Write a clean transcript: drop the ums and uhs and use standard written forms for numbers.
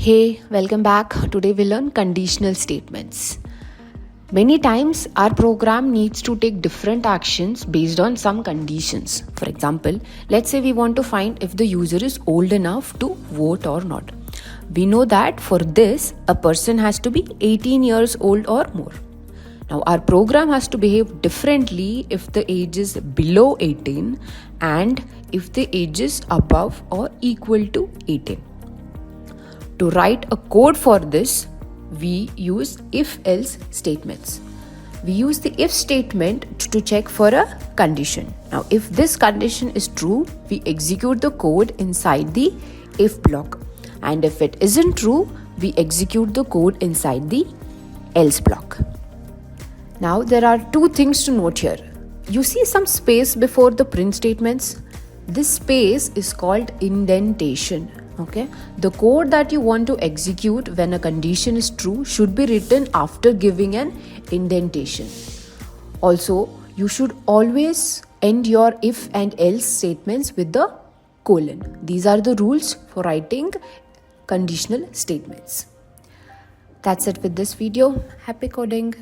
Hey, welcome back. Today we learn conditional statements. Many times our program needs to take different actions based on some conditions. For example, let's say we want to find if the user is old enough to vote or not. We know that for this, a person has to be 18 years old or more. Now, our program has to behave differently if the age is below 18 and if the age is above or equal to 18. To write a code for this, we use if-else statements. We use the if statement to check for a condition. Now, if this condition is true, we execute the code inside the if block. And if it isn't true, we execute the code inside the else block. Now, there are two things to note here. You see some space before the print statements? This space is called indentation. Okay, the code that you want to execute when a condition is true should be written after giving an indentation. Also, you should always end your if and else statements with the colon. These are the rules for writing conditional statements. That's it with this video. Happy coding!